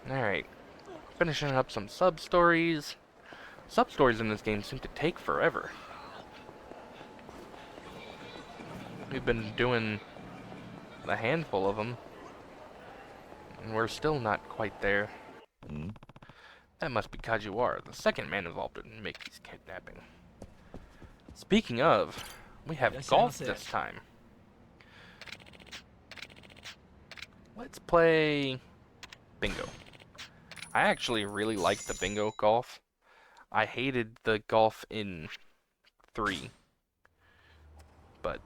Alright. Finishing up some sub-stories. Sub-stories in this game seem to take forever. We've been doing a handful of them, and we're still not quite there. That must be Kajiwara, the second man involved in Mickey's kidnapping. Speaking of, we have golf this time. Let's play bingo. I actually really like the bingo golf. I hated the golf in 3, but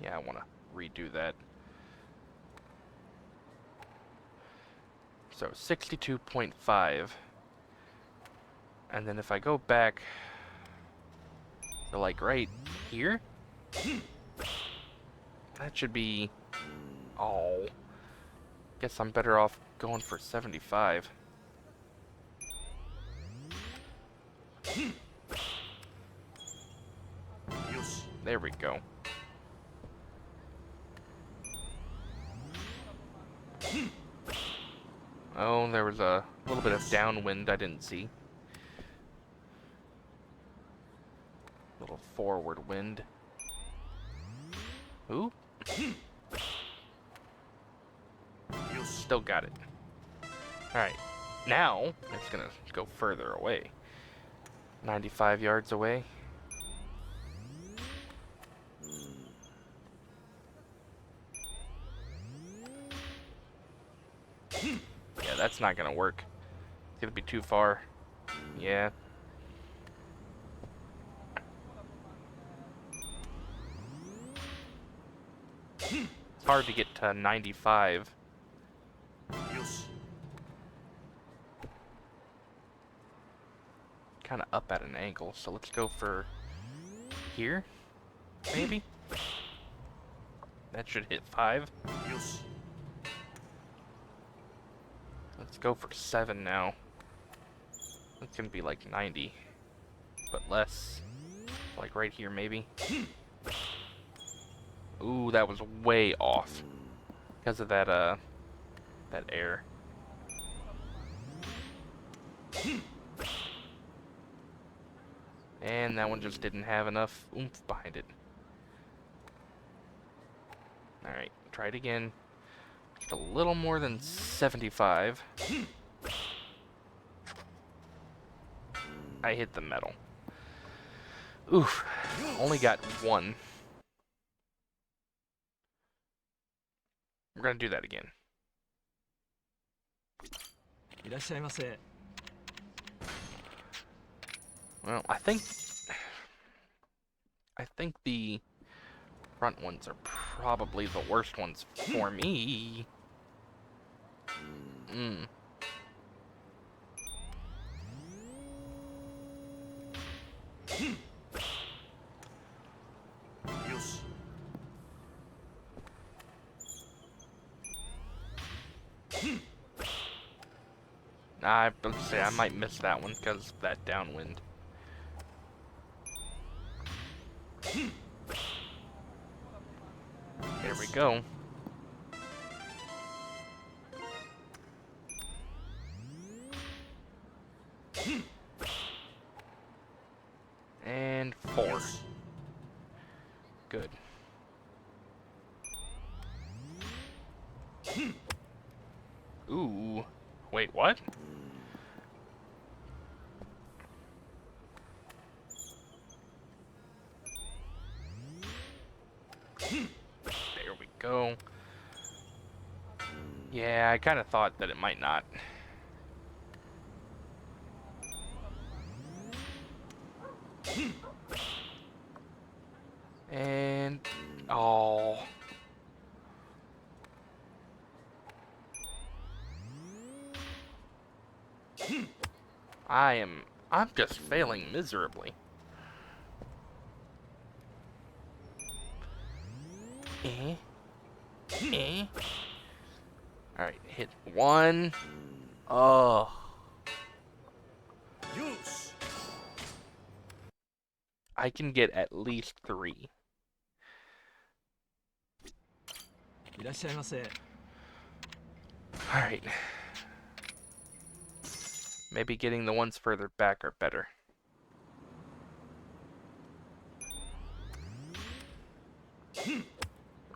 yeah, I want to redo that. So 62.5. And then if I go back to like right here, that should be, oh, guess I'm better off going for 75. There we go. Oh, there was a little bit of downwind I didn't see. Little forward wind. Ooh. Still got it. Alright. Now, it's gonna go further away. 95 yards away. Yeah, that's not gonna work. It's gonna be too far. Yeah. It's hard to get to 95. Kind of up at an angle, so let's go for here, maybe? That should hit 5. Let's go for 7 now. That's gonna be like 90, but less. Like right here, maybe. Ooh, that was way off because of that that air. And that one just didn't have enough oomph behind it. Alright, try it again. Just a little more than 75. I hit the metal. Oof, only got 1. We're gonna do that again. Well, I think the front ones are probably the worst ones for me. Let's say I might miss that one because of that downwind. There we go. And 4. Good. Ooh. Wait, what? There we go. Yeah, I kind of thought that it might not. And oh. I'm just failing miserably. Alright, hit 1. Oh. I can get at least 3. Alright. Maybe getting the ones further back are better.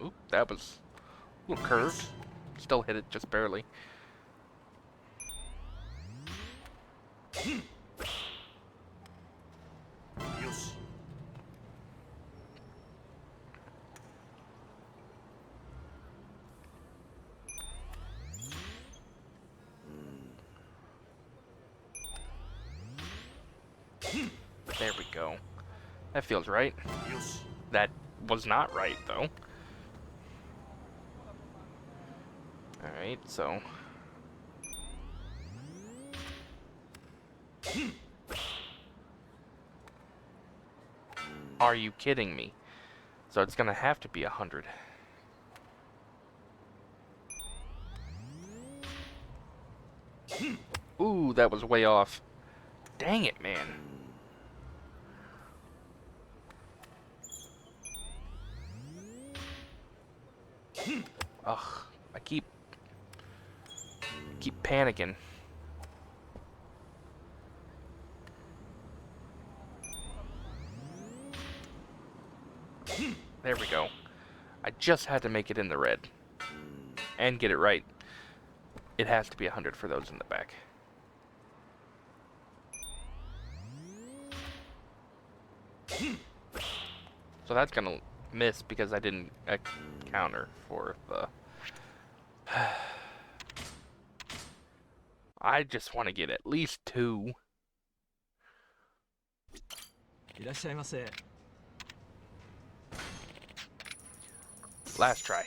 Oop, that was a little curved. Still hit it just barely. There we go. That feels right. That was not right, though. Alright, so... Are you kidding me? So it's gonna have to be 100. Ooh, that was way off. Dang it, man. Ugh, I keep panicking. There we go. I just had to make it in the red. And get it right. It has to be 100 for those in the back. So that's gonna miss because I didn't counter for the... I just want to get at least 2. Last try.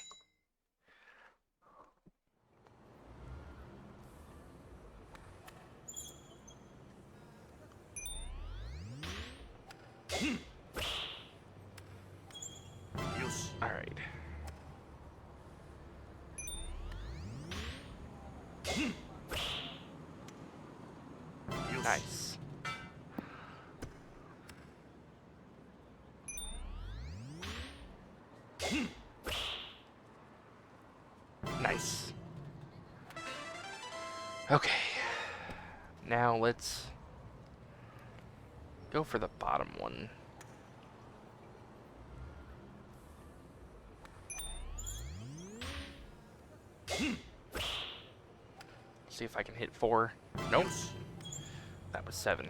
Alright. Nice. Nice. Okay. Now let's go for the bottom one. See if I can hit 4. Nope. That was 7.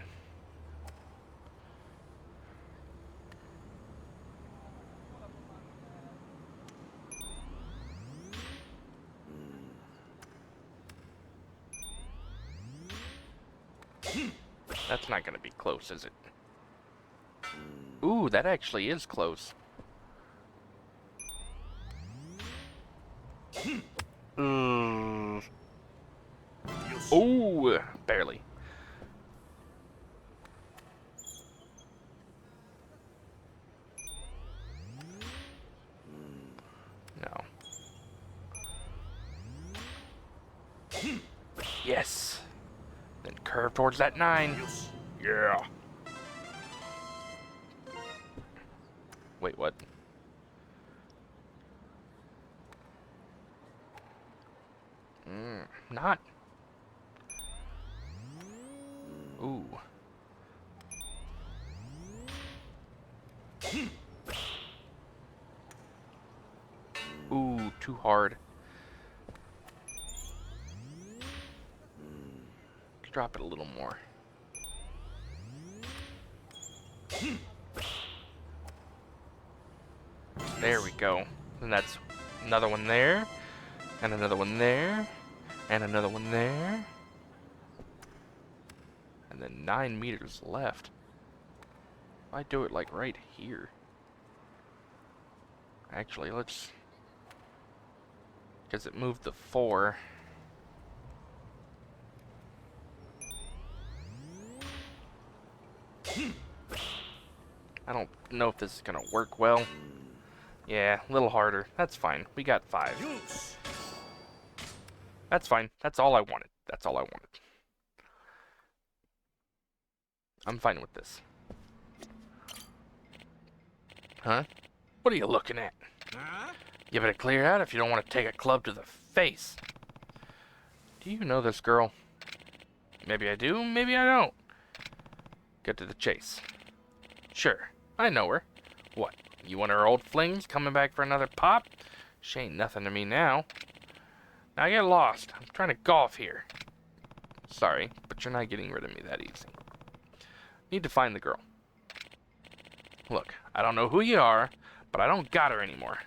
That's not gonna be close, is it? Ooh, that actually is close. Ooh, barely. No. Yes. Then curve towards that 9. Yeah. Wait, what? Not. Ooh. Ooh, too hard. Drop it a little more. There we go. And that's another one there. And another one there. And another one there. And then 9 meters left. I do it like right here. Actually, let's... Because it moved the 4. I don't know if this is gonna work well. Yeah, a little harder. That's fine. We got 5. That's fine. That's all I wanted. That's all I wanted. I'm fine with this. Huh? What are you looking at? You better clear out if you don't want to take a club to the face. Do you know this girl? Maybe I do, maybe I don't. Get to the chase. Sure, I know her. What, you one of her old flings coming back for another pop? She ain't nothing to me now. Now get lost. I'm trying to golf here. Sorry, but you're not getting rid of me that easy. Need to find the girl. Look, I don't know who you are, but I don't got her anymore.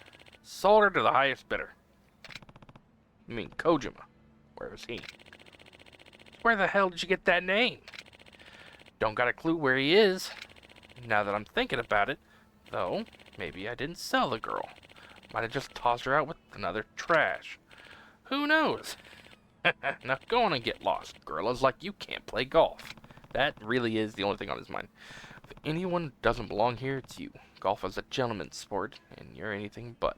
Sold her to the highest bidder. You mean Kojima? Where is he? Where the hell did you get that name? Don't got a clue where he is. Now that I'm thinking about it, though, maybe I didn't sell the girl. Might have just tossed her out with another trash. Who knows? Now go on and get lost. Gorillas like you can't play golf. That really is the only thing on his mind. If anyone doesn't belong here, it's you. Golf is a gentleman's sport, and you're anything but.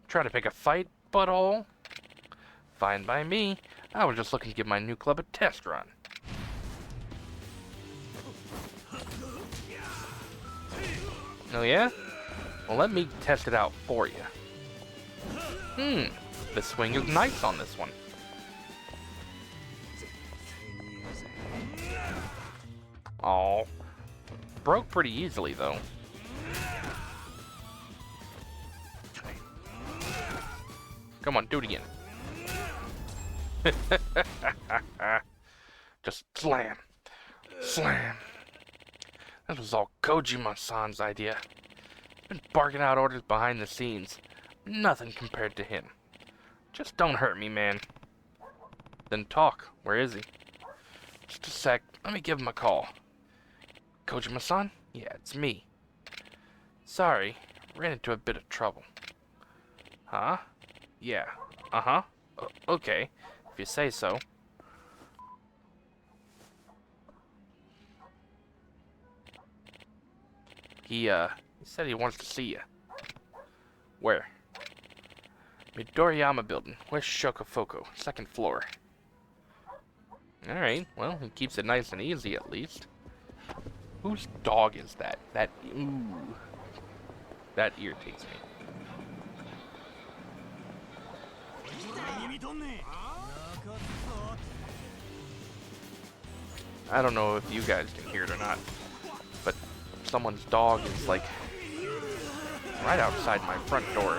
Try to pick a fight, butthole? Fine by me. I was just looking to give my new club a test run. Oh yeah? Well, let me test it out for you. The swing is nice on this one. Oh, broke pretty easily though. Come on, do it again. Just slam. Slam. That was all Kojima-san's idea. He's been barking out orders behind the scenes. Nothing compared to him. Just don't hurt me, man. Then talk. Where is he? Just a sec. Let me give him a call. Kojima-san? Yeah, it's me. Sorry. Ran into a bit of trouble. Huh? Yeah. Uh-huh. Okay. If you say so. He said he wants to see you. Where? Midoriyama building, West Shokofoko, 2nd floor. Alright, well, he keeps it nice and easy at least. Whose dog is that? Ooh. That irritates me. I don't know if you guys can hear it or not, but someone's dog is like right outside my front door.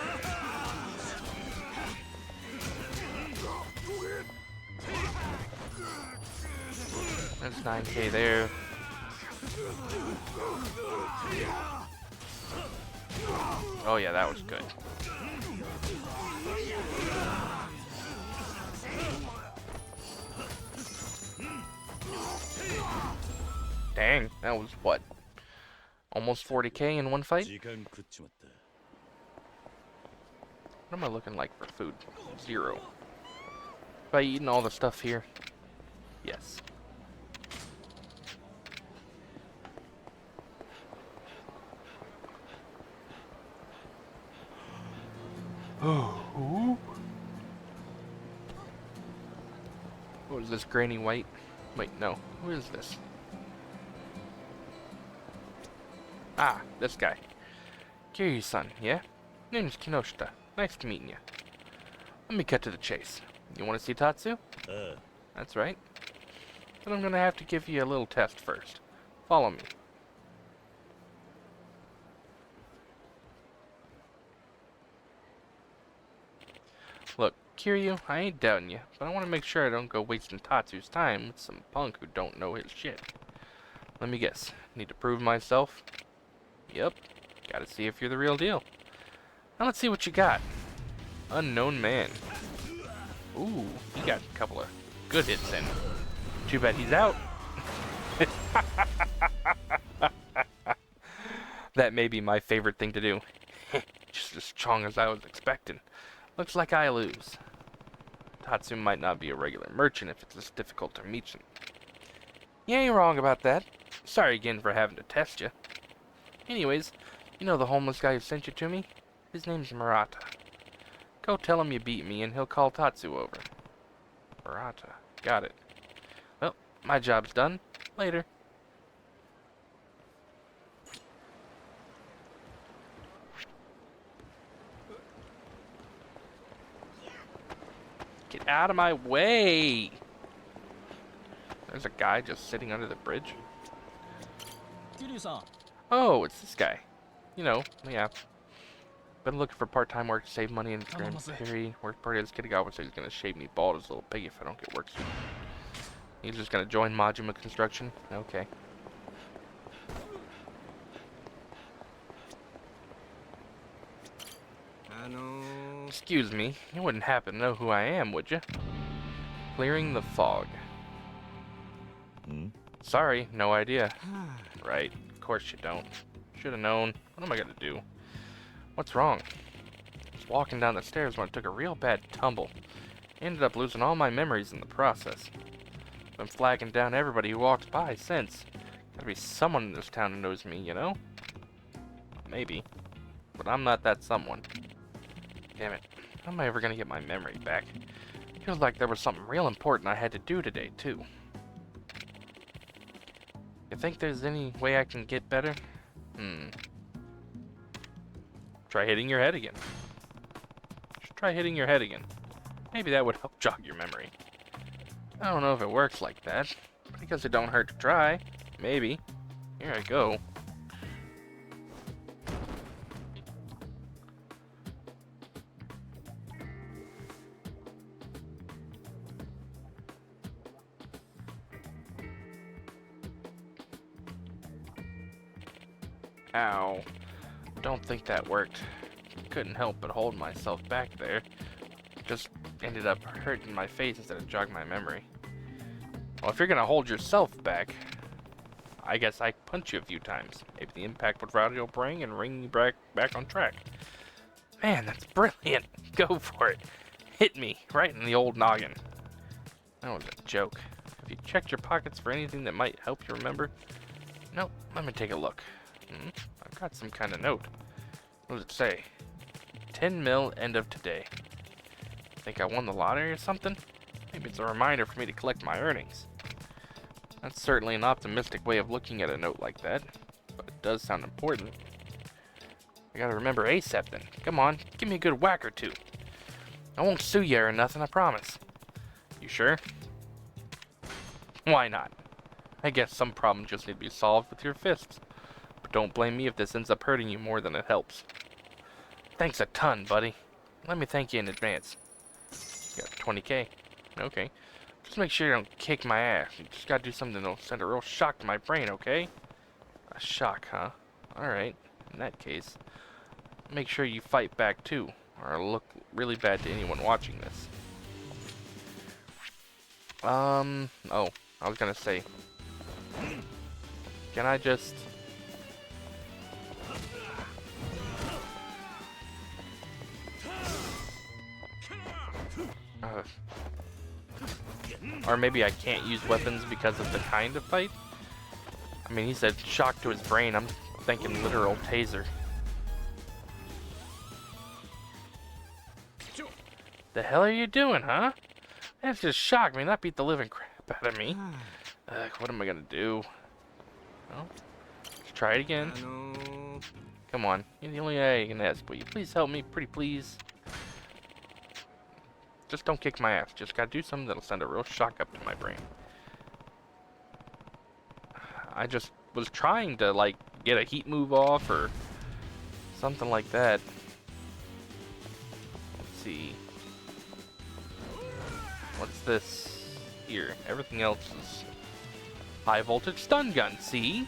That's 9K there. Oh yeah, that was good. Dang, that was what? Almost 40K in one fight? What am I looking like for food? 0. Have I eaten all the stuff here? Yes. Oh. What is this, Granny White? Wait, no. Who is this? Ah, this guy. Kiryu-san, yeah? Name's Kinoshita. Nice to meet you. Let me cut to the chase. You want to see Tatsu? That's right. Then I'm gonna have to give you a little test first. Follow me. Look, Kiryu, I ain't doubting you, but I want to make sure I don't go wasting Tatsu's time with some punk who don't know his shit. Let me guess. Need to prove myself? Yep. Gotta see if you're the real deal. Now let's see what you got. Unknown man. Ooh, he got a couple of good hits in. Too bad he's out. That may be my favorite thing to do. Just as strong as I was expecting. Looks like I lose. Tatsu might not be a regular merchant if it's this difficult to meet him. You ain't wrong about that. Sorry again for having to test you. Anyways, you know the homeless guy who sent you to me? His name's Murata. Go tell him you beat me and he'll call Tatsu over. Murata. Got it. Well, my job's done. Later. out of my way! There's a guy just sitting under the bridge. Kiryu-san. Oh, it's this guy. You know, yeah. Been looking for part-time work to save money in Grand Prairie. Work party is getting out, so he's gonna shave me bald as a little pig if I don't get work soon. He's just gonna join Majima Construction? Okay. Excuse me, you wouldn't happen to know who I am, would you? Clearing the fog. Sorry, no idea. Right, of course you don't. Should have known. What am I gonna do? What's wrong? I was walking down the stairs when I took a real bad tumble. Ended up losing all my memories in the process. Been flagging down everybody who walks by since. Gotta be someone in this town who knows me, you know? Maybe. But I'm not that someone. Damn it. How am I ever gonna get my memory back? Feels like there was something real important I had to do today, too. You think there's any way I can get better? Try hitting your head again. Just try hitting your head again. Maybe that would help jog your memory. I don't know if it works like that, but I guess it don't hurt to try. Maybe. Here I go. Ow. Don't think that worked. Couldn't help but hold myself back there. Just ended up hurting my face instead of jogging my memory. Well, if you're gonna hold yourself back, I guess I punch you a few times. Maybe the impact would rattle your brain and bring you back on track. Man, that's brilliant. Go for it. Hit me right in the old noggin. That was a joke. Have you checked your pockets for anything that might help you remember? Nope. Let me take a look. I've got some kind of note. What does it say? 10 mil end of today. Think I won the lottery or something? Maybe it's a reminder for me to collect my earnings. That's certainly an optimistic way of looking at a note like that, but it does sound important. I gotta remember ASAP then. Come on, give me a good whack or two. I won't sue you or nothing, I promise. You sure? Why not? I guess some problems just need to be solved with your fists. But don't blame me if this ends up hurting you more than it helps. Thanks a ton, buddy. Let me thank you in advance. You got 20K. Okay. Just make sure you don't kick my ass. You just gotta do something that'll send a real shock to my brain, okay? A shock, huh? Alright. In that case, make sure you fight back too, or it'll look really bad to anyone watching this. Oh, I was gonna say, can I just... or maybe I can't use weapons because of the kind of fight? I mean, he said shock to his brain. I'm thinking literal taser. The hell are you doing, huh? That's just shocked me, not beat the living crap out of me. What am I gonna do? Well, let's try it again. Come on, you're the only guy I can ask. Will you please help me? Pretty please. Just don't kick my ass. Just gotta do something that'll send a real shock up to my brain. I just was trying to, like, get a heat move off or something like that. Let's see. What's this here? Everything else is high voltage stun gun, see?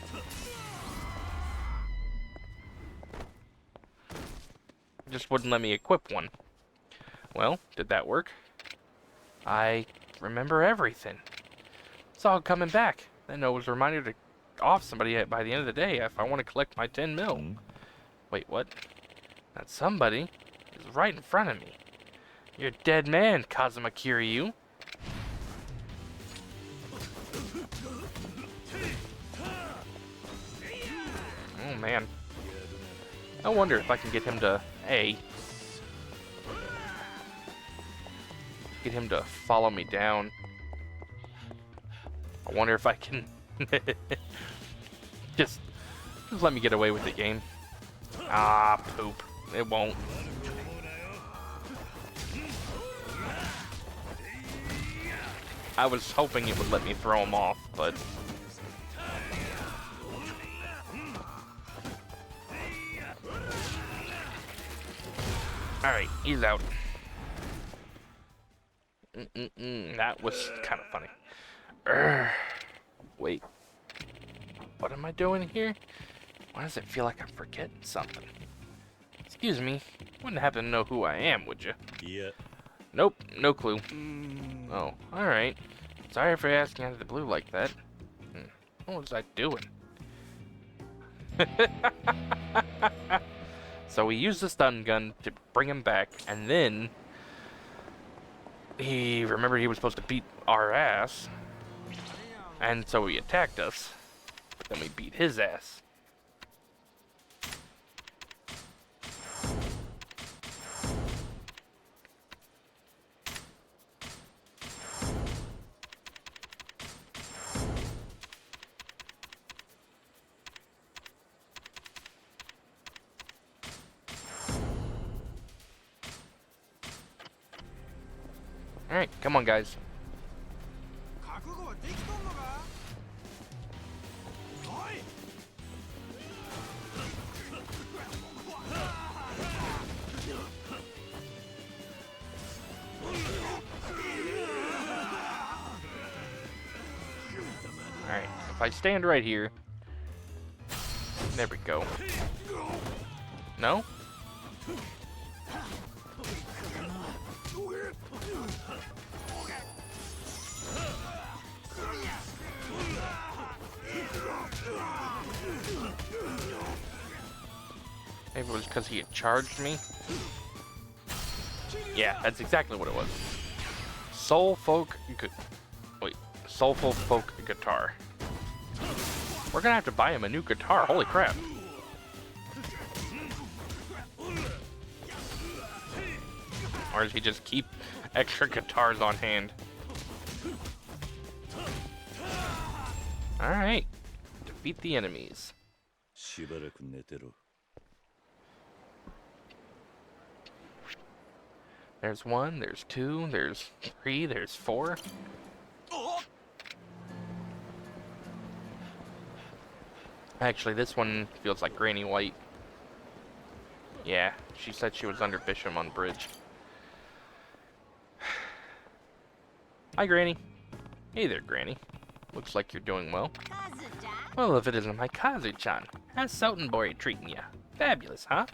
Just wouldn't let me equip one. Well, did that work? I remember everything. It's all coming back. Then it was a reminder to off somebody by the end of the day if I want to collect my 10 mil. Wait, what? That somebody is right in front of me. You're a dead man, Kazuma Kiryu. Oh man. I wonder if I can get him to get him to follow me down. I wonder if I can just let me get away with the game. Ah, poop. It won't. I was hoping it would let me throw him off, but... Alright, he's out. That was kind of funny. Wait. What am I doing here? Why does it feel like I'm forgetting something? Excuse me. Wouldn't happen to know who I am, would you? Yeah. Nope, no clue. Oh, alright. Sorry for asking out of the blue like that. What was I doing? So we used the stun gun to bring him back, and then he remembered he was supposed to beat our ass, and so he attacked us, but then we beat his ass. Alright, come on, guys. Alright, if I stand right here... There we go. No? Maybe it was because he had charged me. Yeah, that's exactly what it was. Soulful folk guitar. We're gonna have to buy him a new guitar. Holy crap! Or does he just keep extra guitars on hand? All right, defeat the enemies. There's 1, there's 2, there's 3, there's 4. Actually, this one feels like Granny White. Yeah, she said she was under Bishamon Bridge. Hi, Granny. Hey there, Granny. Looks like you're doing well. Well, if it isn't my Kazu-chan. How's Sotenbori treating ya? Fabulous, huh?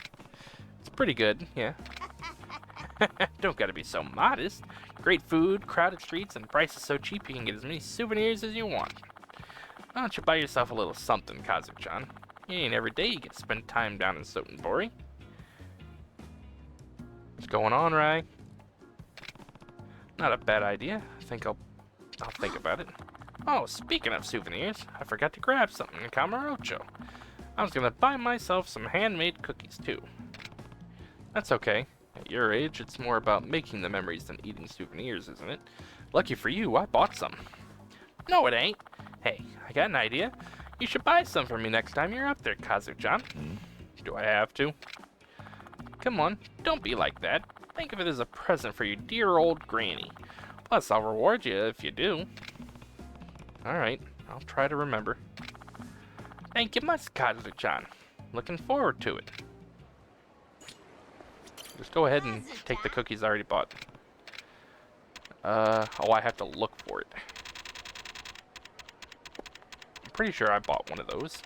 It's pretty good, yeah. Don't gotta be so modest. Great food, crowded streets, and prices so cheap you can get as many souvenirs as you want. Why don't you buy yourself a little something, Kazu-chan? It ain't every day you get to spend time down in Sotenbori. What's going on, Rai? Not a bad idea. I think I'll think about it. Oh, speaking of souvenirs, I forgot to grab something in Kamurocho. I was gonna buy myself some handmade cookies, too. That's okay. At your age, it's more about making the memories than eating souvenirs, isn't it? Lucky for you, I bought some. No, it ain't. Hey, I got an idea. You should buy some for me next time you're up there, Kazu-chan. Do I have to? Come on, don't be like that. Think of it as a present for your dear old granny. Plus, I'll reward you if you do. Alright, I'll try to remember. Thank you much, Kazu-chan. Looking forward to it. Just go ahead and take the cookies I already bought. Oh, I have to look for it. I'm pretty sure I bought one of those.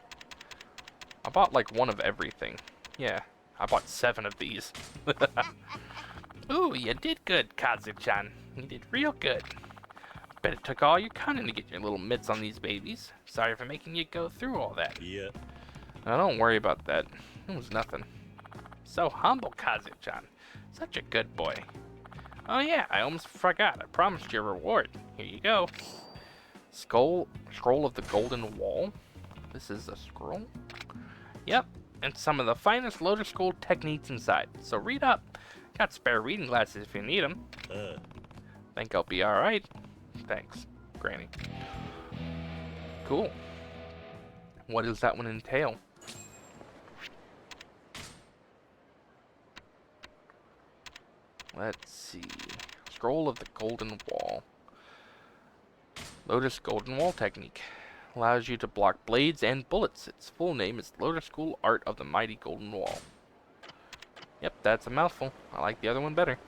I bought like one of everything. Yeah, I bought 7 of these. Ooh, you did good, Kazu-chan. You did real good. Bet it took all your cunning to get your little mitts on these babies. Sorry for making you go through all that. Yeah. Now, don't worry about that. It was nothing. So humble, Kazu-chan. Such a good boy. Oh yeah, I almost forgot. I promised you a reward. Here you go. Scroll of the Golden Wall. This is a scroll? Yep, and some of the finest Lotus School techniques inside. So read up. Got spare reading glasses if you need them. Think I'll be alright. Thanks, Granny. Cool. What does that one entail? Let's see. Scroll of the Golden Wall. Lotus Golden Wall Technique. Allows you to block blades and bullets. Its full name is Lotus School Art of the Mighty Golden Wall. Yep, that's a mouthful. I like the other one better.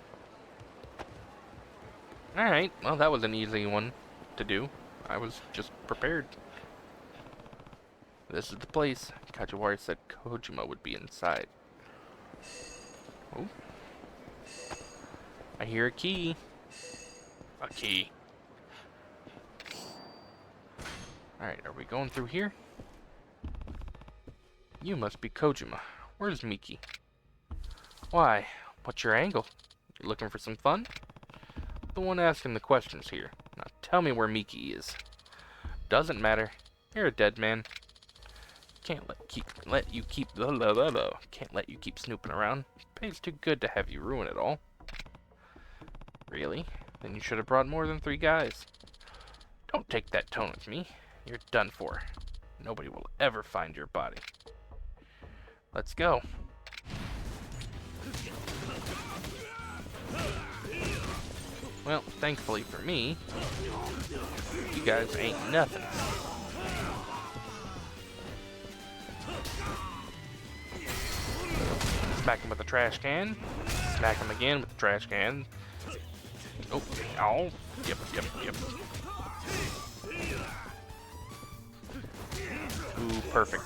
Alright, well that was an easy one to do. I was just prepared. This is the place. Kajiwari said Kojima would be inside. Oh. I hear a key. A key. Alright, are we going through here? You must be Kojima. Where's Miki? Why? What's your angle? You looking for some fun? The one asking the questions here. Now tell me where Miki is. Doesn't matter. You're a dead man. Can't let you keep snooping around. Pays too good to have you ruin it all. Really? Then you should have brought more than 3 guys. Don't take that tone with me. You're done for. Nobody will ever find your body. Let's go. Well, thankfully for me, you guys ain't nothing. Smack him with the trash can. Smack him again with the trash can. Oh, oh, yep. Ooh, perfect.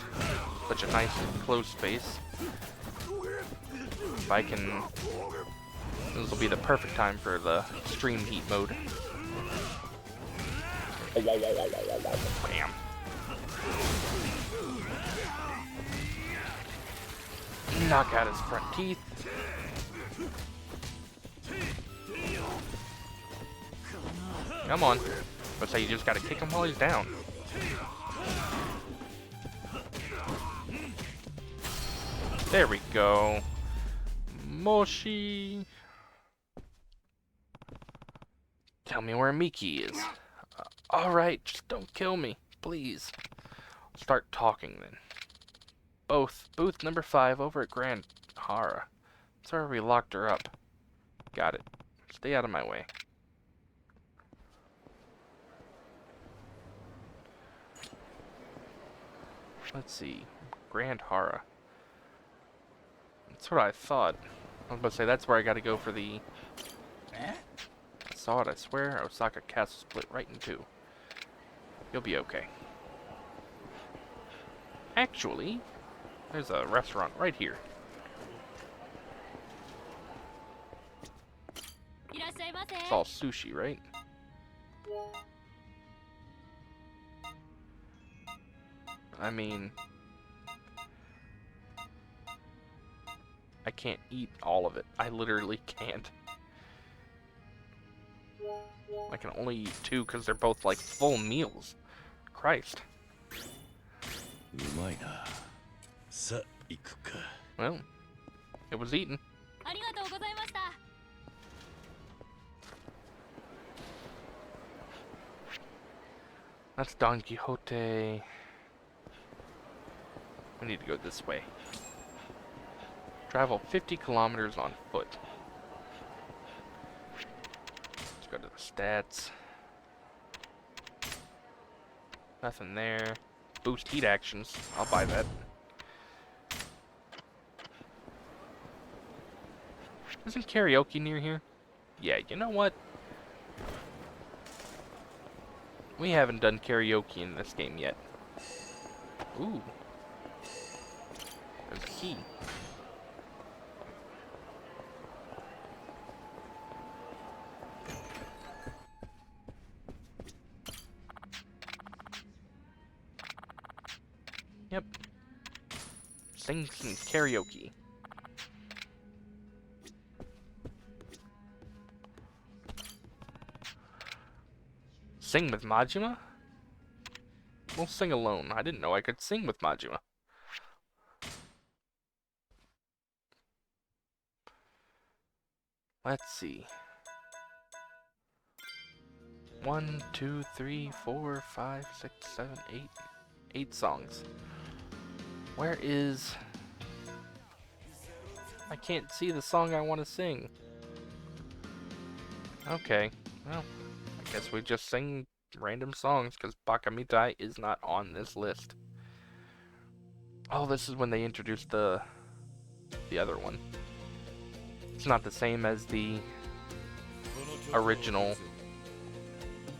Such a nice close space. If I can... This will be the perfect time for the extreme heat mode. Bam. Knock out his front teeth. Come on. Let's say you just gotta kick him while he's down. There we go. Moshi. Tell me where Miki is. Alright, just don't kill me, please. Start talking then. Booth number 5 over at Grand Hara. That's where we locked her up. Got it. Stay out of my way. Let's see. Grand Hara. That's what I thought. I was about to say, that's where I gotta go for the... I saw it, I swear. Osaka Castle split right in 2. You'll be okay. Actually, there's a restaurant right here. It's all sushi, right? I mean... I can't eat all of it. I literally can't. I can only eat 2 because they're both like full meals. Christ. Well, it was eaten. That's Don Quixote. We need to go this way. Travel 50 kilometers on foot. Let's go to the stats. Nothing there. Boost heat actions. I'll buy that. Isn't karaoke near here? Yeah, you know what? We haven't done karaoke in this game yet. Ooh. There's a key. Yep. Sing some karaoke. Sing with Majima? We'll sing alone. I didn't know I could sing with Majima. Let's see. 1, 2, 3, 4, 5, 6, 7, 8. 8 songs. Where is... I can't see the song I want to sing. Okay. Well, I guess we just sing random songs because Bakamitai is not on this list. Oh, this is when they introduced the other one. It's not the same as the original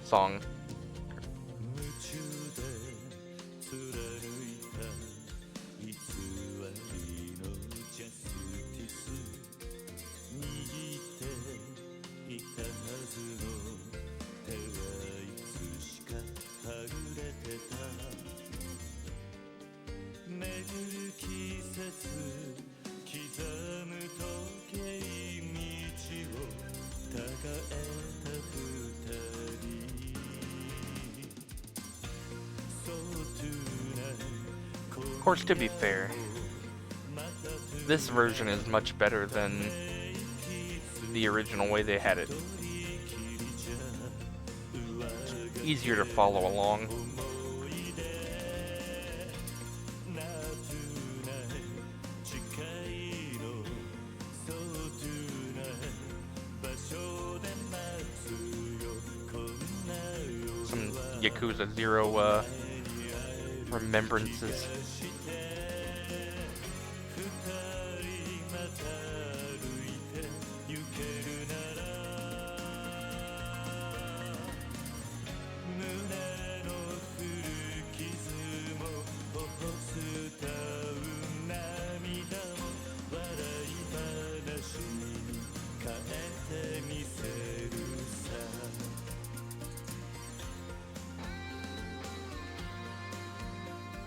song. Of course, to be fair, this version is much better than the original way they had it. It's easier to follow along. Some Yakuza 0 remembrances.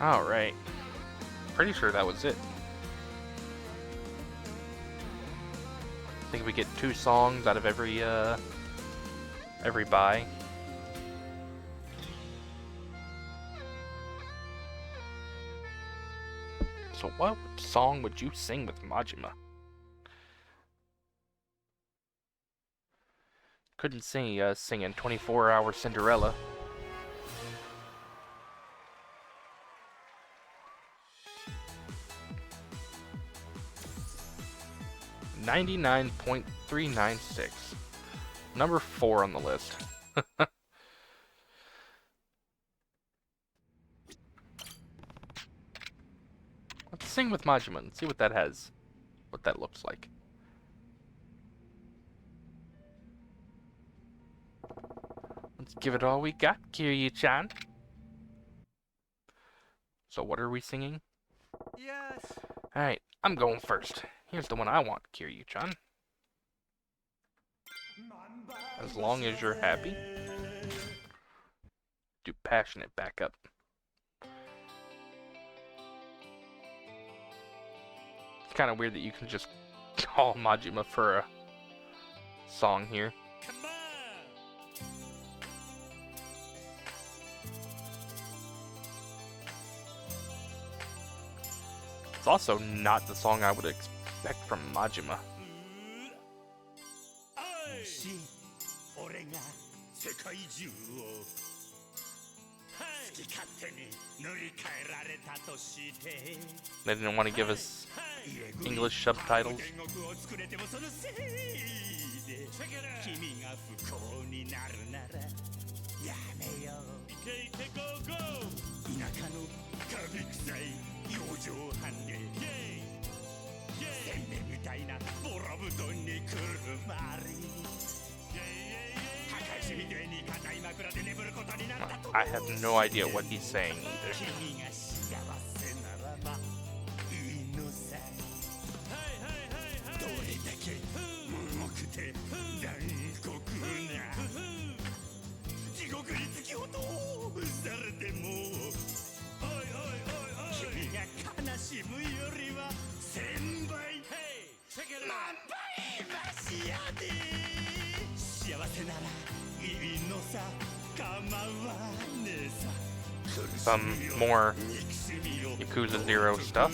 Alright. Pretty sure that was it. I think we get 2 songs out of every buy. So what song would you sing with Majima? Couldn't see singing 24-Hour Cinderella. 99.396. Number 4 on the list. Let's sing with Majima and see what that has. What that looks like. Let's give it all we got, Kiryu-chan. So what are we singing? Yes. Alright, I'm going first. Here's the one I want, Kiryu-chan. As long as you're happy. Do passionate backup. It's kind of weird that you can just call Majima for a song here. It's also not the song I would expect from Majima. They didn't want to give us English subtitles. I have no idea what he's saying either. Some more Yakuza 0 stuff.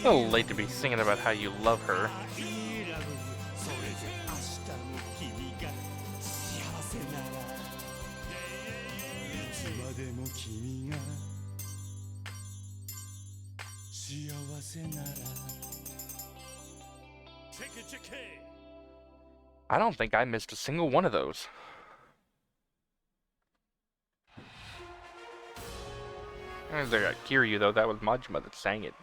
A little late to be singing about how you love her. I don't think I missed a single one of those. There's Kiryu, though. That was Majima that sang it.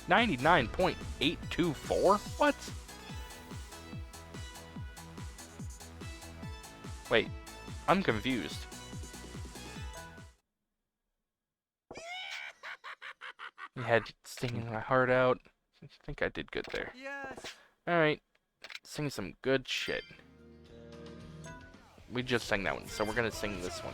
$99.824? What? Wait, I'm confused. You had singing my heart out. I think I did good there. Yes. Alright, sing some good shit. We just sang that one, so we're gonna sing this one.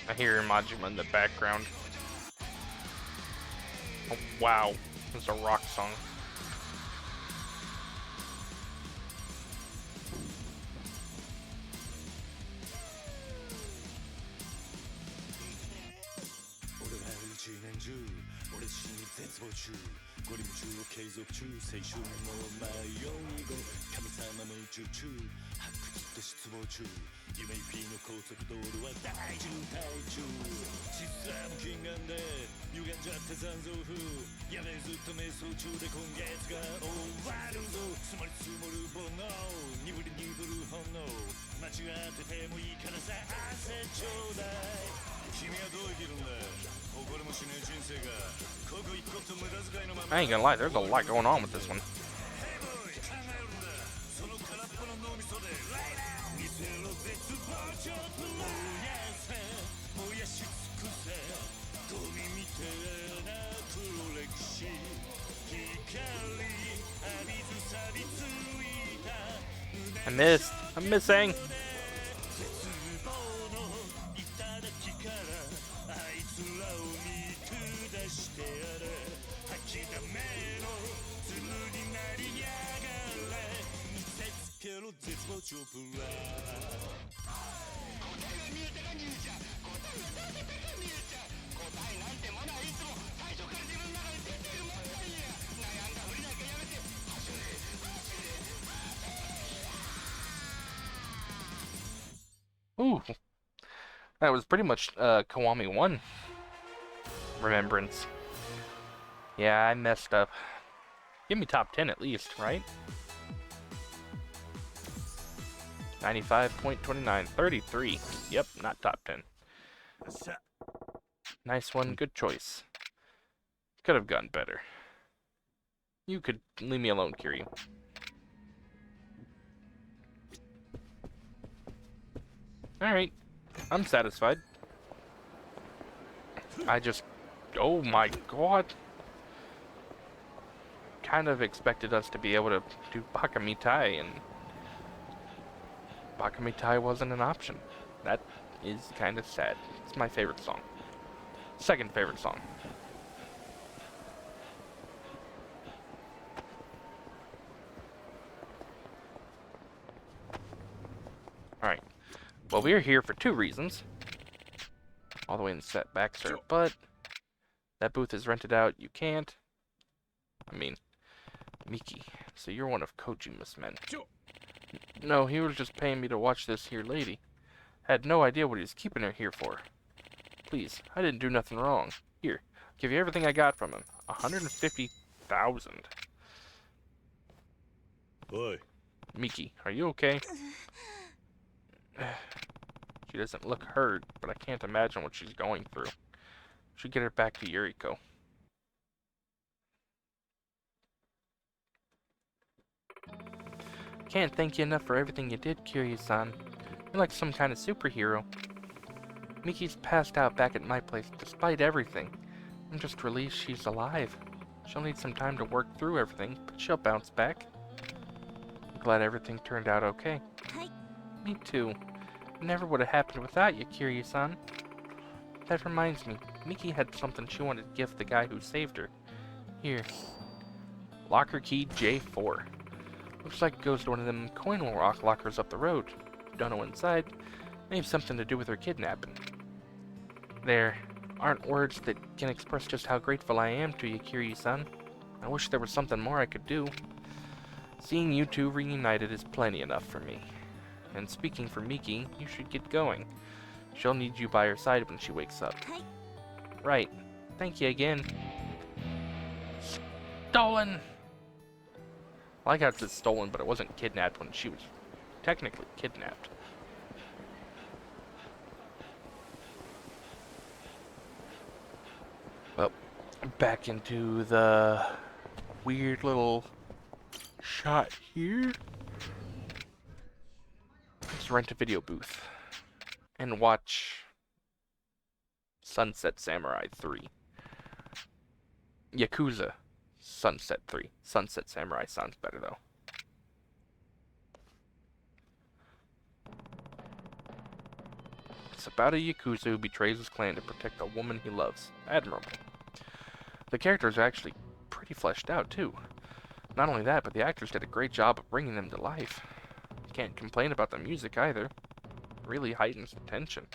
I hear Majima in the background. Oh, wow, it's a rock song. I ain't gonna lie, there's a lot going on with this one. I missed. I'm missing. Ooh, that was pretty much Kiwami 1 remembrance. Yeah, I messed up. Give me top 10 at least, right? 95.29, 33. Yep, not top 10. Nice one, good choice. Could have gotten better. You could leave me alone, Kiryu. Alright, I'm satisfied. I just... Oh my god. Kind of expected us to be able to do Bakamitai, and Bakamitai wasn't an option. That is kind of sad. It's my favorite song. Second favorite song. Alright. Well, we're here for two reasons. All the way in the set back, sir. But that booth is rented out. You can't. I mean, Miki. So you're one of Kojima's men. No, he was just paying me to watch this here lady. Had no idea what he was keeping her here for. Please, I didn't do nothing wrong. Here, I'll give you everything I got from him. 150,000. Boy. Miki, are you okay? She doesn't look hurt, but I can't imagine what she's going through. Should get her back to Yuriko. Can't thank you enough for everything you did, Kiryu-san. You're like some kind of superhero. Miki's passed out back at my place despite everything. I'm just relieved she's alive. She'll need some time to work through everything, but she'll bounce back. I'm glad everything turned out okay. Me too. It never would have happened without you, Kiryu-san. That reminds me, Miki had something she wanted to give the guy who saved her. Here. Locker key J4. Looks like it goes to one of them coin lockers up the road. Don't know inside. May have something to do with her kidnapping. There aren't words that can express just how grateful I am to you, Kiryu-san. I wish there was something more I could do. Seeing you two reunited is plenty enough for me. And speaking for Miki, you should get going. She'll need you by her side when she wakes up. Right. Thank you again. Stolen! I like how it says stolen, but it wasn't kidnapped when she was technically kidnapped. Well, back into the weird little shot here. Let's rent a video booth and watch Sunset Samurai 3. Yakuza Sunset 3. Sunset Samurai sounds better though. It's about a Yakuza who betrays his clan to protect a woman he loves. Admirable. The characters are actually pretty fleshed out too. Not only that, but the actors did a great job of bringing them to life. Can't complain about the music either. Really heightens the tension.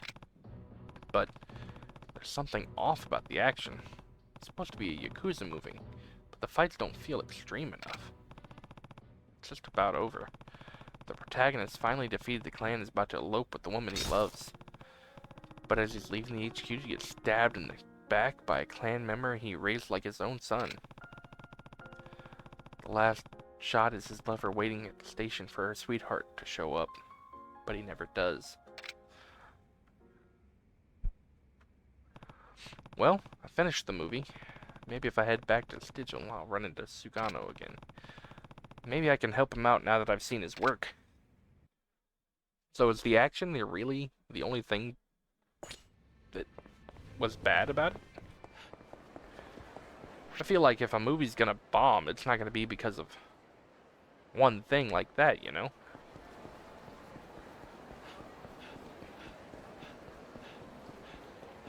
But there's something off about the action. It's supposed to be a Yakuza movie, but the fights don't feel extreme enough. It's just about over. The protagonist finally defeated the clan and is about to elope with the woman he loves. But as he's leaving the HQ, he gets stabbed in the back by a clan member he raised like his own son. The last shot is his lover waiting at the station for her sweetheart to show up, but he never does. Well, I finished the movie. Maybe if I head back to the studio, I'll run into Sugano again. Maybe I can help him out now that I've seen his work. So is the action really the only thing that was bad about it? I feel like if a movie's gonna bomb, it's not gonna be because of one thing like that, you know?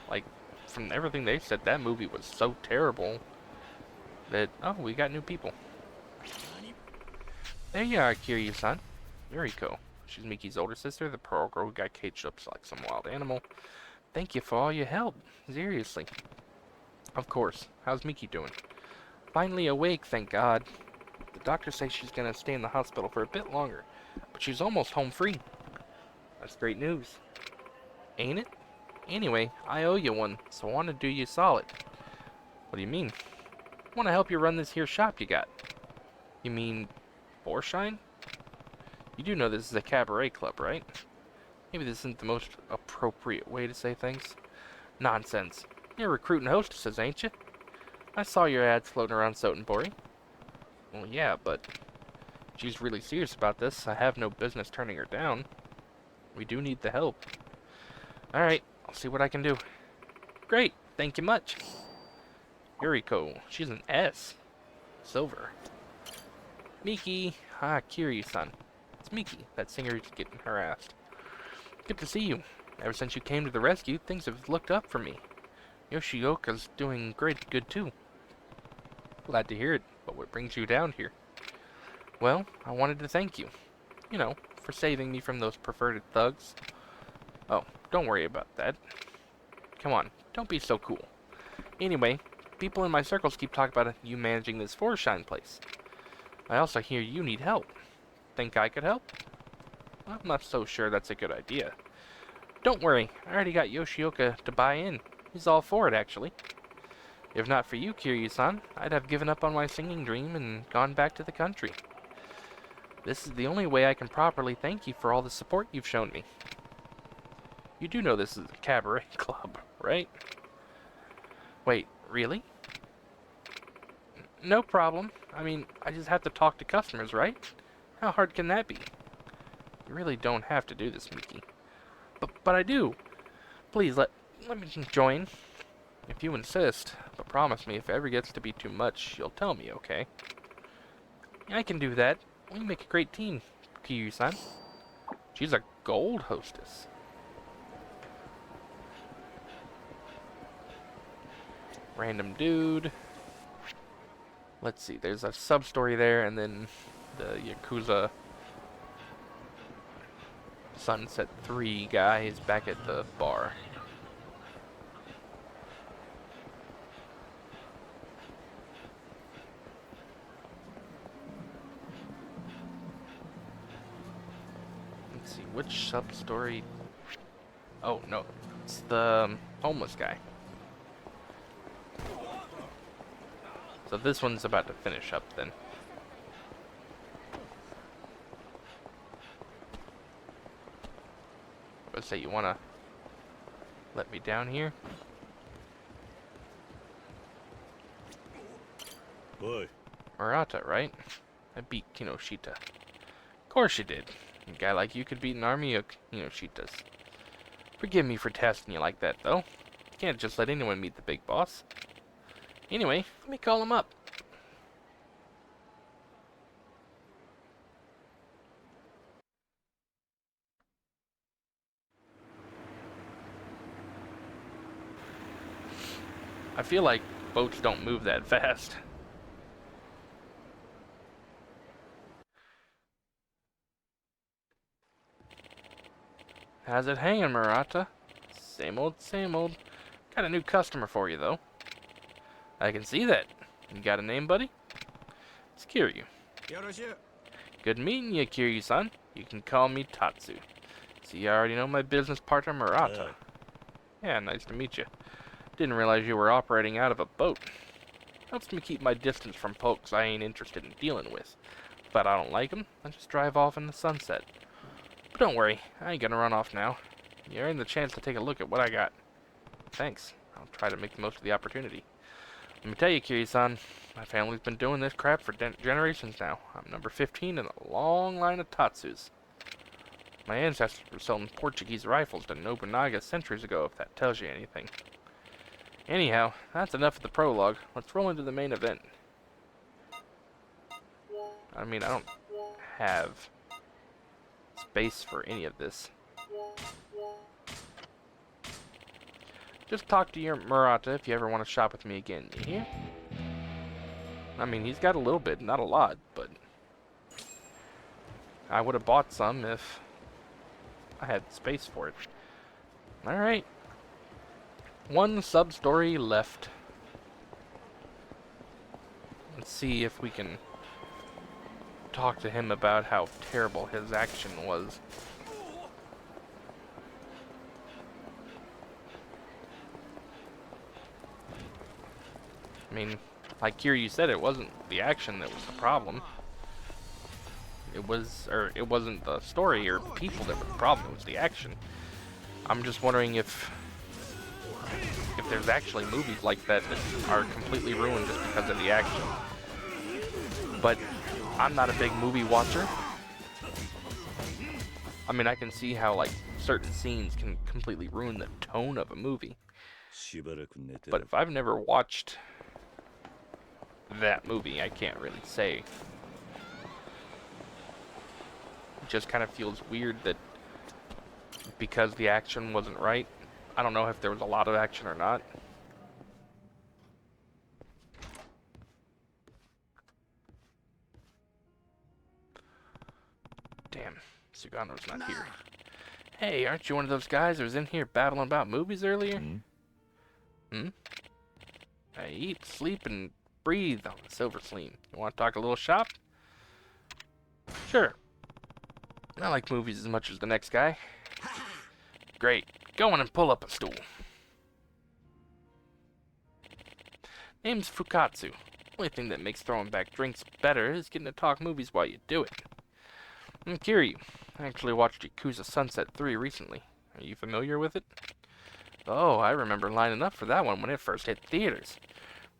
Like, from everything they said, that movie was so terrible that, oh, we got new people. There you are, Kiryu-san. Yuriko. She's Miki's older sister, the pearl girl who got caged up like some wild animal. Thank you for all your help. Seriously. Of course. How's Miki doing? Finally awake, thank God. The doctor says she's gonna stay in the hospital for a bit longer, but she's almost home free. That's great news. Ain't it? Anyway, I owe you one, so I want to do you solid. What do you mean? I want to help you run this here shop you got. You mean Borshine? You do know this is a cabaret club, right? Maybe this isn't the most appropriate way to say things. Nonsense. You're recruiting hostesses, ain't you? I saw your ads floating around Sotenbori. Well, yeah, but if she's really serious about this, I have no business turning her down. We do need the help. Alright, I'll see what I can do. Great, thank you much. Yuriko, she's an S. Silver. Miki. Ah, Kiryu-san. It's Miki, that singer who's getting harassed. Good to see you. Ever since you came to the rescue, things have looked up for me. Yoshioka's doing good too. Glad to hear it, but what brings you down here? Well, I wanted to thank you. You know, for saving me from those perverted thugs. Oh, don't worry about that. Come on, don't be so cool. Anyway, people in my circles keep talking about you managing this Forshine place. I also hear you need help. Think I could help? I'm not so sure that's a good idea. Don't worry, I already got Yoshioka to buy in. He's all for it, actually. If not for you, Kiryu-san, I'd have given up on my singing dream and gone back to the country. This is the only way I can properly thank you for all the support you've shown me. You do know this is a cabaret club, right? Wait, really? No problem. I mean, I just have to talk to customers, right? How hard can that be? You really don't have to do this, Miki. But I do. Please, let me join, if you insist. But promise me, if it ever gets to be too much, you'll tell me, okay? I can do that. We make a great team, Kiryu-san. She's a gold hostess. Random dude. Let's see, there's a sub-story there, and then the Yakuza Sunset 3 guy is back at the bar. Let's see, which sub-story? Oh, no, it's the homeless guy. So this one's about to finish up then. Let's say you wanna let me down here? Boy. Murata, right? I beat Kinoshita. Of course you did. A guy like you could beat an army of Kinoshitas. Forgive me for testing you like that, though. You can't just let anyone meet the big boss. Anyway, let me call him up. I feel like boats don't move that fast. How's it hanging, Murata? Same old, same old. Got a new customer for you, though. I can see that. You got a name, buddy? It's Kiryu. Good meeting you, Kiryu-san. You can call me Tatsu. See, you already know my business partner, Murata. Yeah, nice to meet you. Didn't realize you were operating out of a boat. Helps me keep my distance from folks I ain't interested in dealing with. But I don't like them. I just drive off in the sunset. But don't worry, I ain't gonna run off now. You earned the chance to take a look at what I got. Thanks. I'll try to make the most of the opportunity. Let me tell you, Kiryu-san, my family's been doing this crap for generations now. I'm number 15 in a long line of Tatsus. My ancestors were selling Portuguese rifles to Nobunaga centuries ago, if that tells you anything. Anyhow, that's enough of the prologue. Let's roll into the main event. I mean, I don't have space for any of this. Just talk to your Murata if you ever want to shop with me again, you hear? I mean, he's got a little bit, not a lot, but I would have bought some if I had space for it. Alright. One sub-story left. Let's see if we can talk to him about how terrible his action was. I mean, like Kiryu said, it wasn't the action that was the problem. It wasn't the story or people that were the problem, it was the action. I'm just wondering if there's actually movies like that that are completely ruined just because of the action. But I'm not a big movie watcher. I mean, I can see how like certain scenes can completely ruin the tone of a movie. But if I've never watched that movie, I can't really say. It just kind of feels weird that because the action wasn't right. I don't know if there was a lot of action or not. Damn, Sugano's not here. Hey, aren't you one of those guys who was in here babbling about movies earlier? I eat, sleep, and breathe on the Silver Sleen. You want to talk a little shop? Sure. I like movies as much as the next guy. Great. Go on and pull up a stool. Name's Fukatsu. Only thing that makes throwing back drinks better is getting to talk movies while you do it. I'm Kiryu. I actually watched Yakuza Sunset 3 recently. Are you familiar with it? Oh, I remember lining up for that one when it first hit theaters.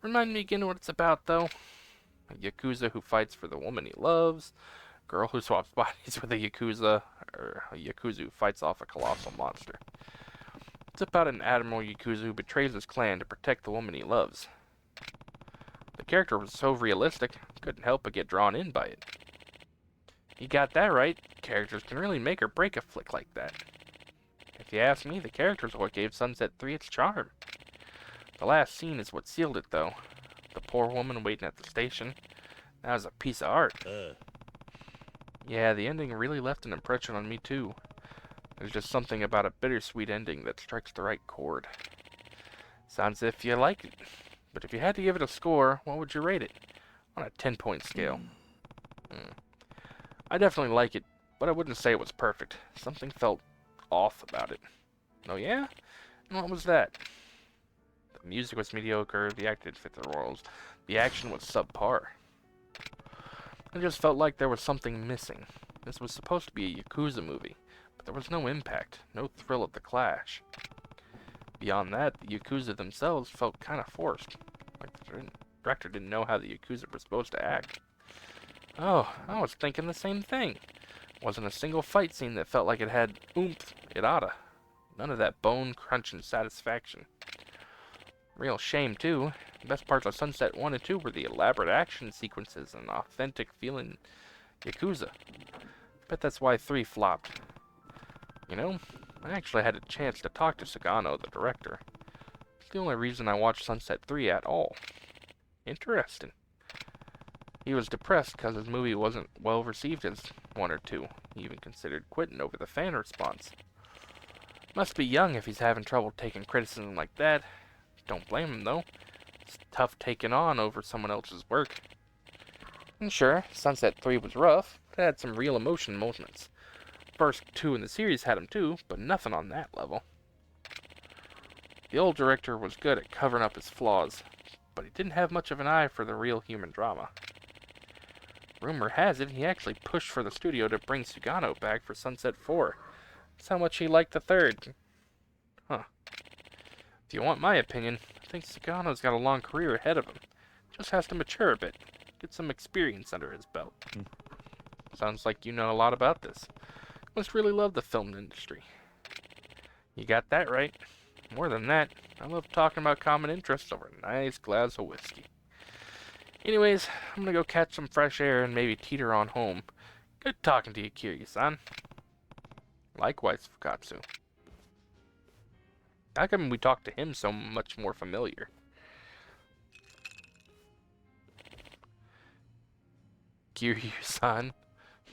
Remind me again what it's about, though. A Yakuza who fights for the woman he loves. A girl who swaps bodies with a Yakuza. Or a Yakuza who fights off a colossal monster. It's about an Admiral Yakuza who betrays his clan to protect the woman he loves. The character was so realistic, couldn't help but get drawn in by it. You got that right. Characters can really make or break a flick like that. If you ask me, the characters are what gave Sunset 3 its charm. The last scene is what sealed it, though. The poor woman waiting at the station. That was a piece of art. Yeah, the ending really left an impression on me, too. There's just something about a bittersweet ending that strikes the right chord. Sounds as if you like it. But if you had to give it a score, what would you rate it? On a 10-point scale. I definitely like it, but I wouldn't say it was perfect. Something felt off about it. Oh yeah? And what was that? The music was mediocre, the acting didn't fit the roles, the action was subpar. I just felt like there was something missing. This was supposed to be a Yakuza movie, but there was no impact, no thrill of the clash. Beyond that, the Yakuza themselves felt kind of forced. Like the director didn't know how the Yakuza were supposed to act. Oh, I was thinking the same thing. Wasn't a single fight scene that felt like it had oomph it oughta. None of that bone-crunching satisfaction. Real shame, too. The best parts of Sunset 1 and 2 were the elaborate action sequences and authentic feeling Yakuza. Bet that's why 3 flopped. You know, I actually had a chance to talk to Sagano, the director. It's the only reason I watched Sunset 3 at all. Interesting. He was depressed because his movie wasn't well received as 1 or 2. He even considered quitting over the fan response. Must be young if he's having trouble taking criticism like that. Don't blame him, though. It's tough taking on over someone else's work. And sure, Sunset 3 was rough, but it had some real emotion moments. First 2 in the series had them too, but nothing on that level. The old director was good at covering up his flaws, but he didn't have much of an eye for the real human drama. Rumor has it he actually pushed for the studio to bring Sugano back for Sunset 4. That's how much he liked the third. Huh. If you want my opinion, I think Sugano's got a long career ahead of him. Just has to mature a bit. Get some experience under his belt. Sounds like you know a lot about this. You must really love the film industry. You got that right. More than that, I love talking about common interests over a nice glass of whiskey. Anyways, I'm gonna go catch some fresh air and maybe teeter on home. Good talking to you, Kiryu-san. Likewise, Fukatsu. How come we talk to him so much more familiar? Kiryu-san?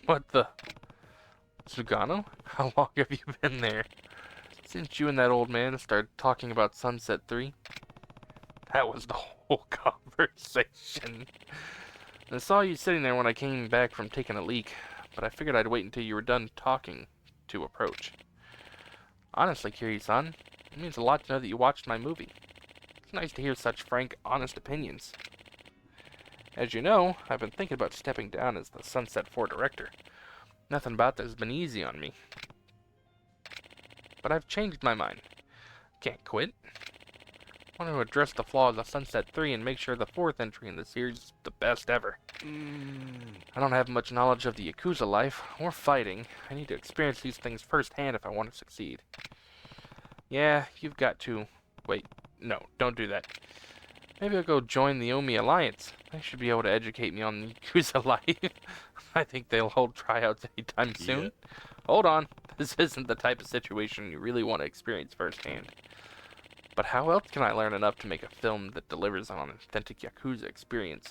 What the? Sugano? How long have you been there? Since you and that old man started talking about Sunset 3? That was the whole conversation. I saw you sitting there when I came back from taking a leak, but I figured I'd wait until you were done talking to approach. Honestly, Kiryu-san, it means a lot to know that you watched my movie. It's nice to hear such frank, honest opinions. As you know, I've been thinking about stepping down as the Sunset 4 director. Nothing about this has been easy on me. But I've changed my mind. Can't quit. I want to address the flaws of Sunset 3 and make sure the 4th entry in the series is the best ever. I don't have much knowledge of the Yakuza life, or fighting. I need to experience these things firsthand if I want to succeed. Yeah, you've got to... Wait, no, don't do that. Maybe I'll go join the Omi Alliance. They should be able to educate me on the Yakuza life. I think they'll hold tryouts anytime soon. Yeah. Hold on, this isn't the type of situation you really want to experience firsthand. But how else can I learn enough to make a film that delivers on an authentic Yakuza experience?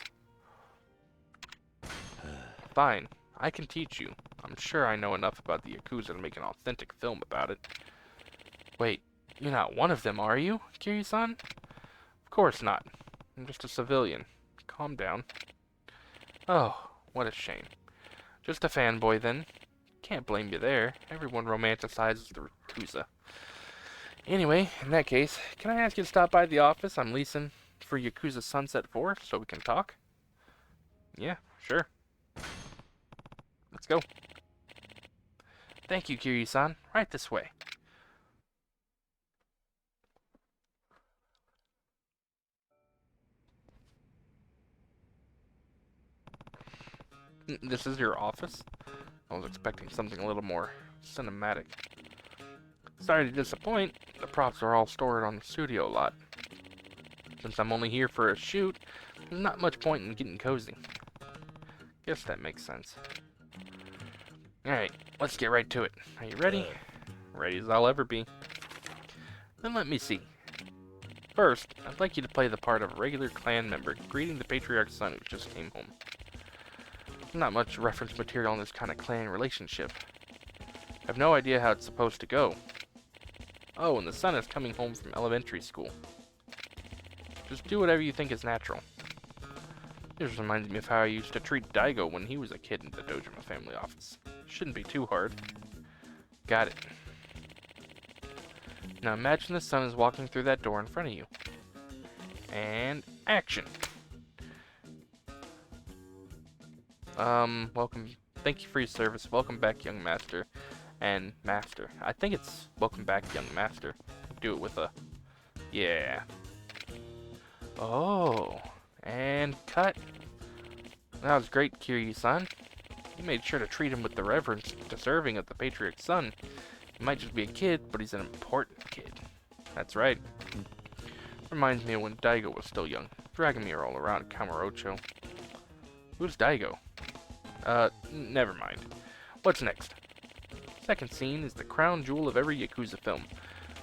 Fine, I can teach you. I'm sure I know enough about the Yakuza to make an authentic film about it. Wait, you're not one of them, are you, Kiryu-san? Of course not. I'm just a civilian. Calm down. Oh, what a shame. Just a fanboy, then. Can't blame you there. Everyone romanticizes the Yakuza. Anyway, in that case, can I ask you to stop by the office I'm leasing for Yakuza Sunset 4 so we can talk? Yeah, sure. Let's go. Thank you, Kiryu-san. Right this way. This is your office? I was expecting something a little more cinematic. Sorry to disappoint. The props are all stored on the studio lot. Since I'm only here for a shoot, there's not much point in getting cozy. Guess that makes sense. Alright, let's get right to it. Are you ready? Ready as I'll ever be. Then let me see. First, I'd like you to play the part of a regular clan member greeting the patriarch's son who just came home. Not much reference material on this kind of clan relationship. I have no idea how it's supposed to go. Oh, and the son is coming home from elementary school. Just do whatever you think is natural. This reminds me of how I used to treat Daigo when he was a kid in the Dojima family office. Shouldn't be too hard. Got it. Now imagine the son is walking through that door in front of you. And action. Welcome. Thank you for your service. Welcome back, young master. And master. I think it's welcome back, young master. Do it with a... yeah. Oh. And cut. That was great, Kiryu-san. You made sure to treat him with the reverence deserving of the patriarch's son. He might just be a kid, but he's an important kid. That's right. Reminds me of when Daigo was still young, dragging me all around Kamurocho. Who's Daigo? Never mind. What's next? Second scene is the crown jewel of every Yakuza film.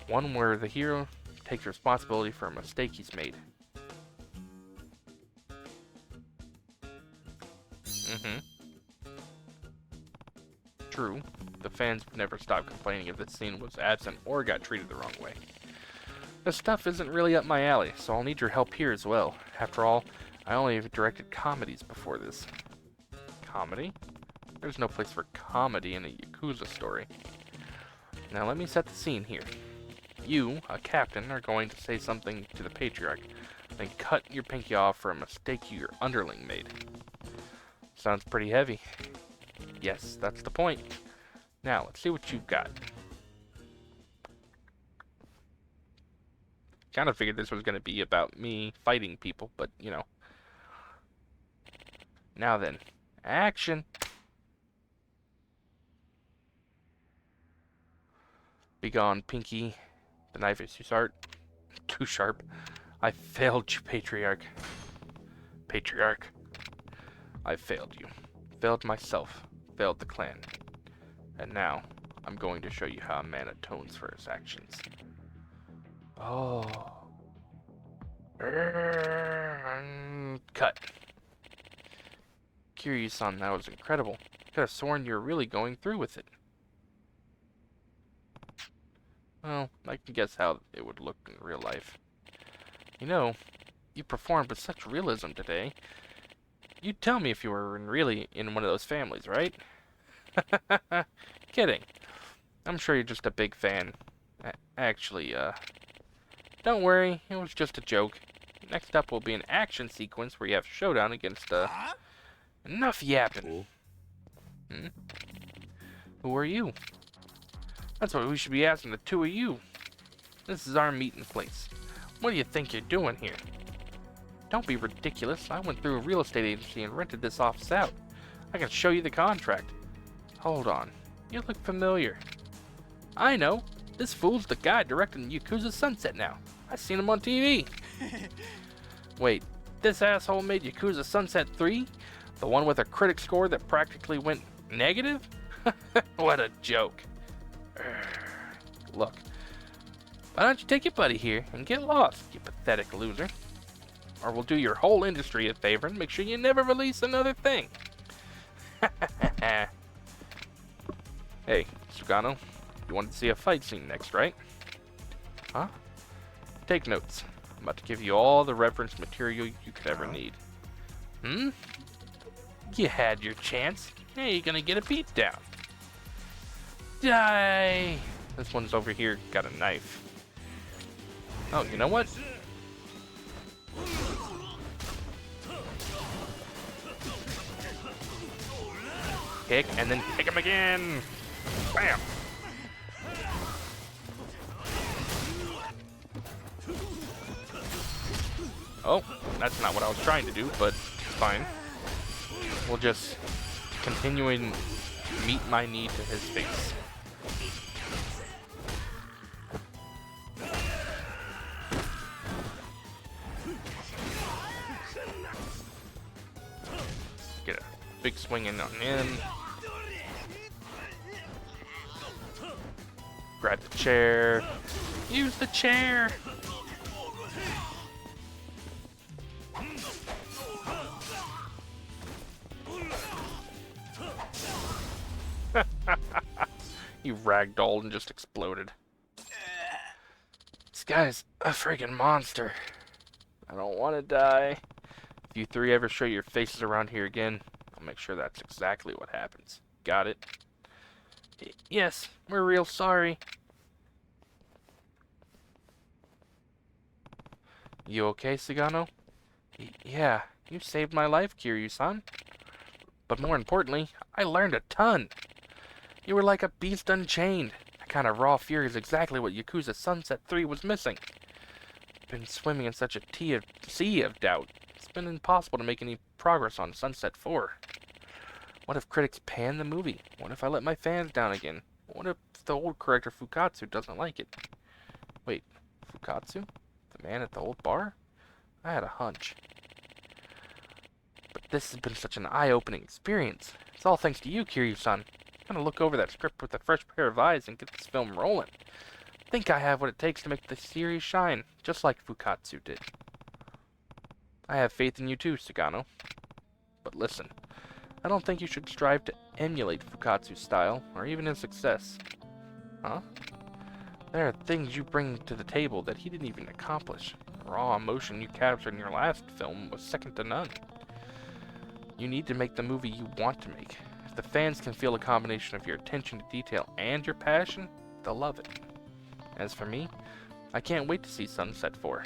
One where the hero takes responsibility for a mistake he's made. True. The fans would never stop complaining if this scene was absent or got treated the wrong way. This stuff isn't really up my alley, so I'll need your help here as well. After all, I only have directed comedies before this. Comedy? There's no place for comedy in a Yakuza story. Now let me set the scene here. You, a captain, are going to say something to the patriarch, then cut your pinky off for a mistake your underling made. Sounds pretty heavy. Yes, that's the point. Now, let's see what you've got. Kind of figured this was going to be about me fighting people, but, you know. Now then, action! Begone, Pinky. The knife is too sharp. I failed you, Patriarch. Patriarch. I failed you. Failed myself. Failed the clan. And now, I'm going to show you how a man atones for his actions. Oh. Cut. Kiryu-san, that was incredible. Could have sworn you were really going through with it. Well, I can guess how it would look in real life. You know, you performed with such realism today. You'd tell me if you were really in one of those families, right? Kidding. I'm sure you're just a big fan. Actually, don't worry, it was just a joke. Next up will be an action sequence where you have showdown against, enough yapping. Hmm? Who are you? That's what we should be asking the two of you. This is our meeting place. What do you think you're doing here? Don't be ridiculous. I went through a real estate agency and rented this office out. I can show you the contract. Hold on. You look familiar. I know. This fool's the guy directing Yakuza Sunset now. I seen him on TV. Wait, this asshole made Yakuza Sunset 3? The one with a critic score that practically went negative? What a joke. Look, why don't you take your buddy here and get lost, you pathetic loser? Or we'll do your whole industry a favor and make sure you never release another thing. Hey, Sugano, you wanted to see a fight scene next, right? Huh? Take notes. I'm about to give you all the reference material you could ever need. Hmm? You had your chance. Now you're gonna get a beat down. Die! This one's over here, got a knife. Oh, you know what? Kick, and then kick him again! Bam! Oh, that's not what I was trying to do, but it's fine. We'll just continue and meet my knee to his face. Get a big swing in on in. Grab the chair. Use the chair. He ragdolled and just exploded. This guy's a freaking monster. I don't want to die. If you three ever show your faces around here again, I'll make sure that's exactly what happens. Got it? Yes, we're real sorry. You okay, Sagano? Yeah, you saved my life, Kiryu-san. But more importantly, I learned a ton. You were like a beast unchained. That kind of raw fury is exactly what Yakuza Sunset 3 was missing. Been swimming in such a sea of doubt. It's been impossible to make any progress on Sunset 4. What if critics pan the movie? What if I let my fans down again? What if the old corrector Fukatsu doesn't like it? Wait, Fukatsu? The man at the old bar? I had a hunch. But this has been such an eye-opening experience. It's all thanks to you, Kiryu-san. I'm gonna look over that script with a fresh pair of eyes and get this film rolling. I think I have what it takes to make the series shine, just like Fukatsu did. I have faith in you too, Sagano. But listen, I don't think you should strive to emulate Fukatsu's style, or even his success. Huh? There are things you bring to the table that he didn't even accomplish. The raw emotion you captured in your last film was second to none. You need to make the movie you want to make. If the fans can feel a combination of your attention to detail and your passion, they'll love it. As for me, I can't wait to see Sunset 4.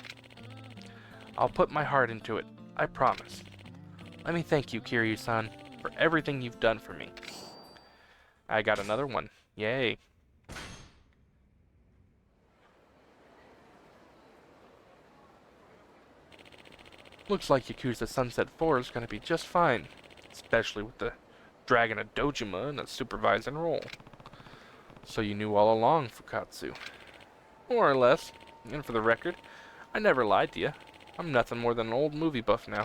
I'll put my heart into it, I promise. Let me thank you, Kiryu-san, for everything you've done for me. I got another one. Yay. Looks like Yakuza Sunset 4 is going to be just fine, especially with the Dragon of Dojima in a supervising role. So you knew all along, Fukatsu. More or less. And for the record, I never lied to you. I'm nothing more than an old movie buff now.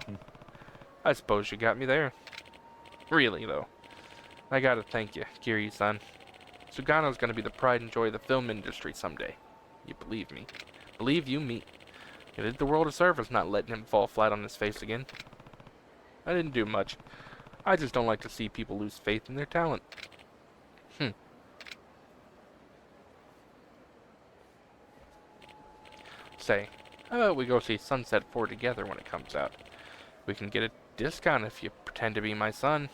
I suppose you got me there. Really, though. I gotta thank you, Kiryu-san. Sugano's gonna be the pride and joy of the film industry someday. You believe me. Believe you me. You did the world a service not letting him fall flat on his face again. I didn't do much. I just don't like to see people lose faith in their talent. Say, how about we go see Sunset 4 together when it comes out? We can get a discount if you pretend to be my son.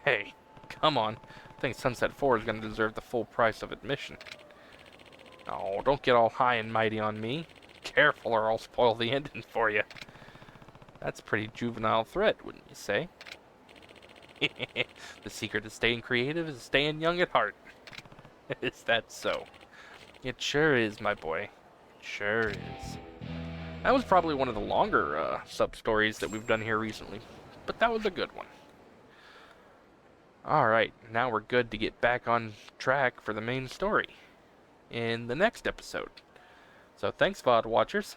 Hey, come on. I think Sunset 4 is going to deserve the full price of admission. Oh, don't get all high and mighty on me. Careful or I'll spoil the ending for you. That's a pretty juvenile threat, wouldn't you say? The secret to staying creative is staying young at heart. Is that so? It sure is, my boy. Sure is. That was probably one of the longer sub-stories that we've done here recently, but that was a good one. Alright, now we're good to get back on track for the main story in the next episode. So thanks, VOD watchers.